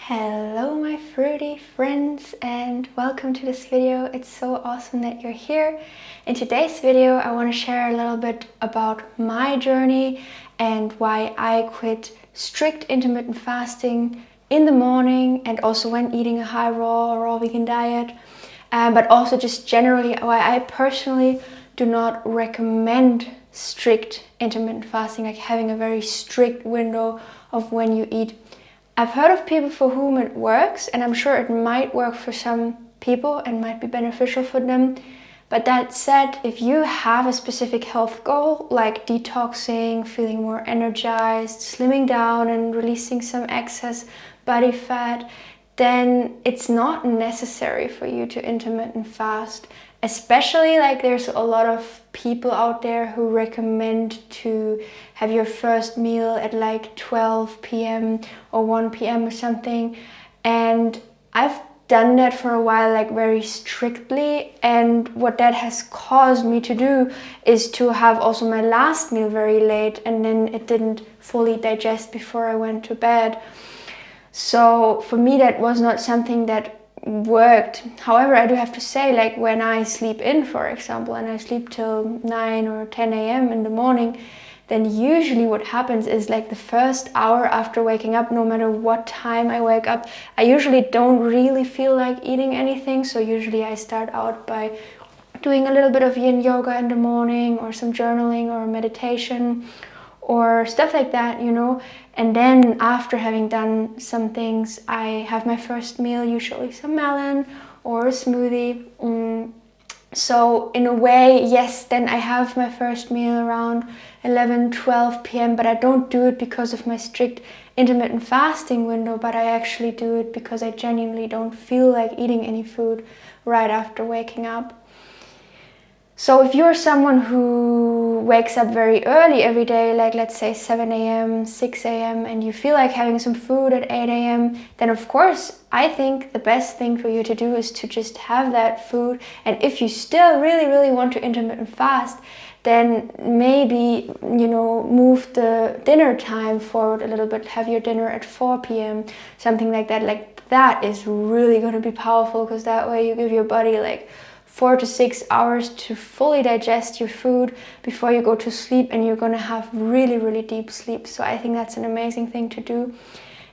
Hello my fruity friends and welcome to this video. It's so awesome that you're here. In today's video I want to share a little bit about my journey and why I quit strict intermittent fasting in the morning and also when eating a high raw or raw vegan diet, but also just generally why I personally do not recommend strict intermittent fasting, like having a very strict window of when you eat. I've heard of people for whom it works, and I'm sure it might work for some people and might be beneficial for them. But that said, if you have a specific health goal like detoxing, feeling more energized, slimming down and releasing some excess body fat, then it's not necessary for you to intermittent fast. Especially like there's a lot of people out there who recommend to have your first meal at like 12 p.m. or 1 p.m. or something. And I've done that for a while, like very strictly. And what that has caused me to do is to have also my last meal very late, and then it didn't fully digest before I went to bed. So for me, that was not something that worked. However, I do have to say, like when I sleep in, for example, and I sleep till 9 or 10 a.m. in the morning, then usually what happens is like the first hour after waking up, no matter what time I wake up, I usually don't really feel like eating anything. So usually I start out by doing a little bit of yin yoga in the morning, or some journaling or meditation or stuff like that, you know. And then after having done some things, I have my first meal, usually some melon or a smoothie. So in a way, yes, then I have my first meal around 11-12 p.m. But I don't do it because of my strict intermittent fasting window, but I actually do it because I genuinely don't feel like eating any food right after waking up. So if you're someone who wakes up very early every day, like let's say 7 a.m., 6 a.m., and you feel like having some food at 8 a.m., then of course I think the best thing for you to do is to just have that food. And if you still really want to intermittent fast, then maybe, you know, move the dinner time forward a little bit, have your dinner at 4 p.m., something like that. Like that is really going to be powerful, because that way you give your body like 4 to 6 hours to fully digest your food before you go to sleep, and you're going to have really deep sleep. So I think that's an amazing thing to do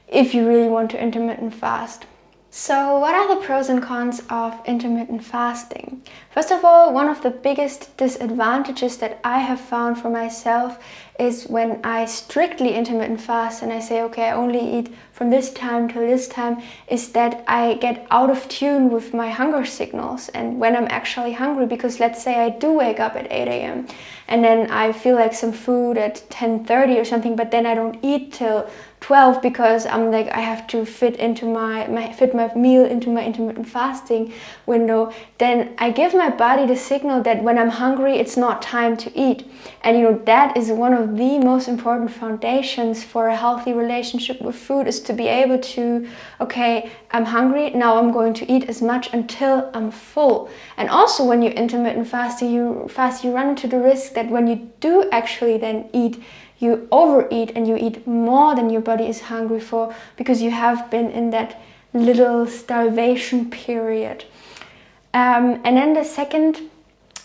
if you really want to intermittent fast. So what are the pros and cons of intermittent fasting? First of all, one of the biggest disadvantages that I have found for myself is when I strictly intermittent fast and I say, okay, I only eat from this time till this time, is that I get out of tune with my hunger signals and when I'm actually hungry. Because let's say I do wake up at 8 a.m. and then I feel like some food at 10:30 or something, but then I don't eat till 12 because I'm like, I have to fit my meal into my intermittent fasting window. Then I give my body the signal that when I'm hungry, it's not time to eat. And you know, that is one of the most important foundations for a healthy relationship with food, is to be able to, okay, I'm hungry, now I'm going to eat as much until I'm full. And also when you intermittent fasting, you run into the risk that when you do actually then eat, you overeat and you eat more than your body is hungry for, because you have been in that little starvation period. And then the second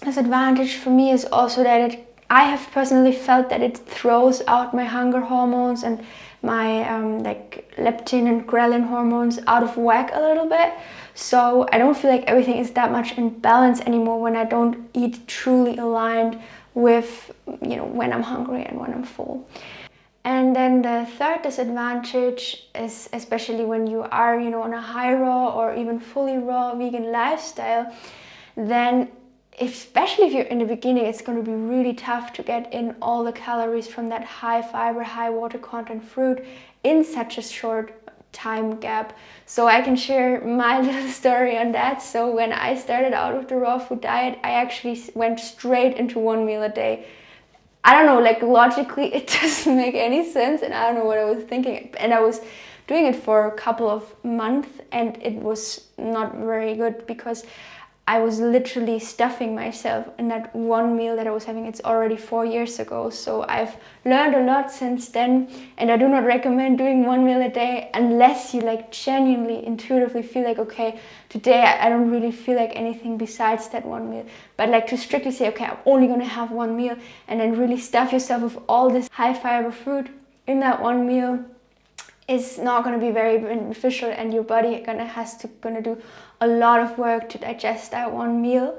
disadvantage for me is also that I have personally felt that it throws out my hunger hormones and my like leptin and ghrelin hormones out of whack a little bit. So I don't feel like everything is that much in balance anymore when I don't eat truly aligned with, you know, when I'm hungry and when I'm full. And then the third disadvantage is, especially when you are, you know, on a high raw or even fully raw vegan lifestyle, then especially if you're in the beginning, it's going to be really tough to get in all the calories from that high fiber, high water content fruit in such a short time gap. So I can share my little story on that. So when I started out with the raw food diet, I actually went straight into 1 meal a day. I don't know, like logically it doesn't make any sense, and I don't know what I was thinking. And I was doing it for a couple of months and it was not very good, because I was literally stuffing myself in that one meal that I was having. It's already 4 years ago, so I've learned a lot since then, and I do not recommend doing one meal a day unless you like genuinely, intuitively feel like, okay, today I don't really feel like anything besides that one meal. But like to strictly say, okay, I'm only gonna have one meal, and then really stuff yourself with all this high fiber food in that one meal is not going to be very beneficial, and your body gonna do a lot of work to digest that one meal.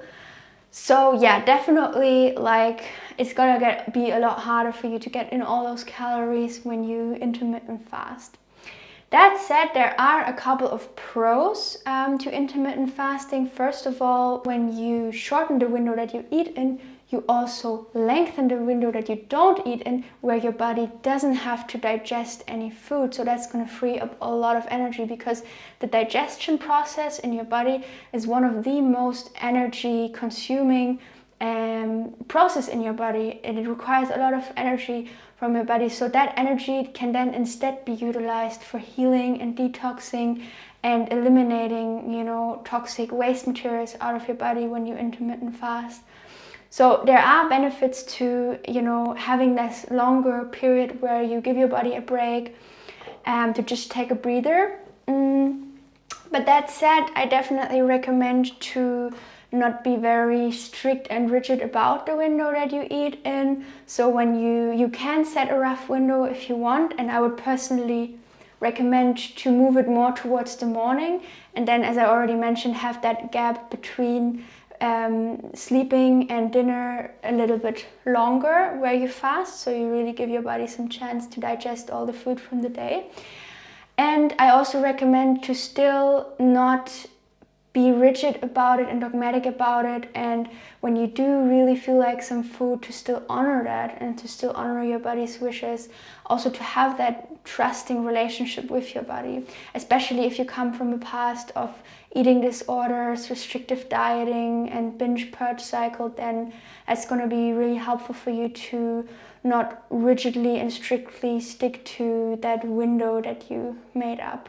So yeah, definitely like it's gonna be a lot harder for you to get in all those calories when you intermittent fast. That said, there are a couple of pros to intermittent fasting. First of all, when you shorten the window that you eat in, you also lengthen the window that you don't eat in, where your body doesn't have to digest any food. So that's going to free up a lot of energy, because the digestion process in your body is one of the most energy consuming process in your body, and it requires a lot of energy from your body. So that energy can then instead be utilized for healing and detoxing and eliminating, you know, toxic waste materials out of your body when you intermittent fast. So there are benefits to, you know, having this longer period where you give your body a break to just take a breather. But that said, I definitely recommend to not be very strict and rigid about the window that you eat in. So when you can set a rough window if you want, and I would personally recommend to move it more towards the morning, and then, as I already mentioned, have that gap between sleeping and dinner a little bit longer where you fast, so you really give your body some chance to digest all the food from the day. And I also recommend to still not be rigid about it and dogmatic about it, and when you do really feel like some food, to still honor that and to still honor your body's wishes. Also to have that trusting relationship with your body, especially if you come from a past of eating disorders, restrictive dieting and binge purge cycle, then it's going to be really helpful for you to not rigidly and strictly stick to that window that you made up.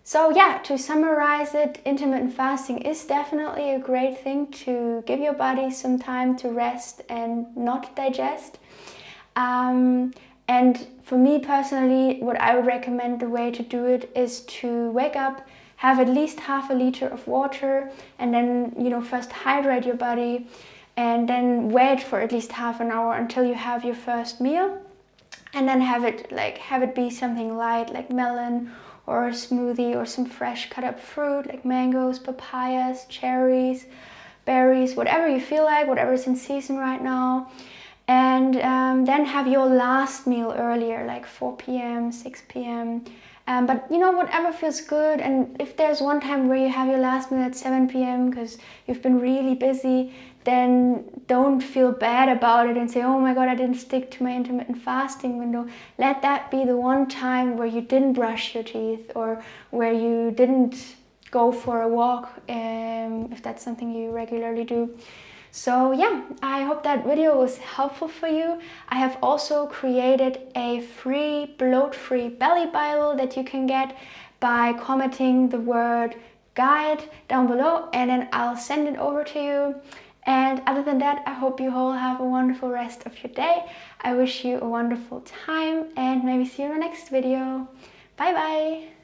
So yeah, to summarize it, intermittent fasting is definitely a great thing to give your body some time to rest and not digest. And for me personally, what I would recommend, the way to do it is to wake up, have at least half a liter of water, and then, you know, first hydrate your body, and then wait for at least half an hour until you have your first meal, and then have it be something light like melon or a smoothie, or some fresh cut up fruit like mangoes, papayas, cherries, berries, whatever you feel like, whatever's in season right now. And then have your last meal earlier, like 4 p.m., 6 p.m. But you know, whatever feels good. And if there's one time where you have your last meal at 7 p.m. because you've been really busy, then don't feel bad about it and say, oh my god, I didn't stick to my intermittent fasting window. Let that be the one time where you didn't brush your teeth, or where you didn't go for a walk, if that's something you regularly do. So yeah, I hope that video was helpful for you. I have also created a free Bloat Free Belly Bilble that you can get by commenting the word guide down below, and then I'll send it over to you. And other than that, I hope you all have a wonderful rest of your day. I wish you a wonderful time, and maybe see you in the next video. Bye bye!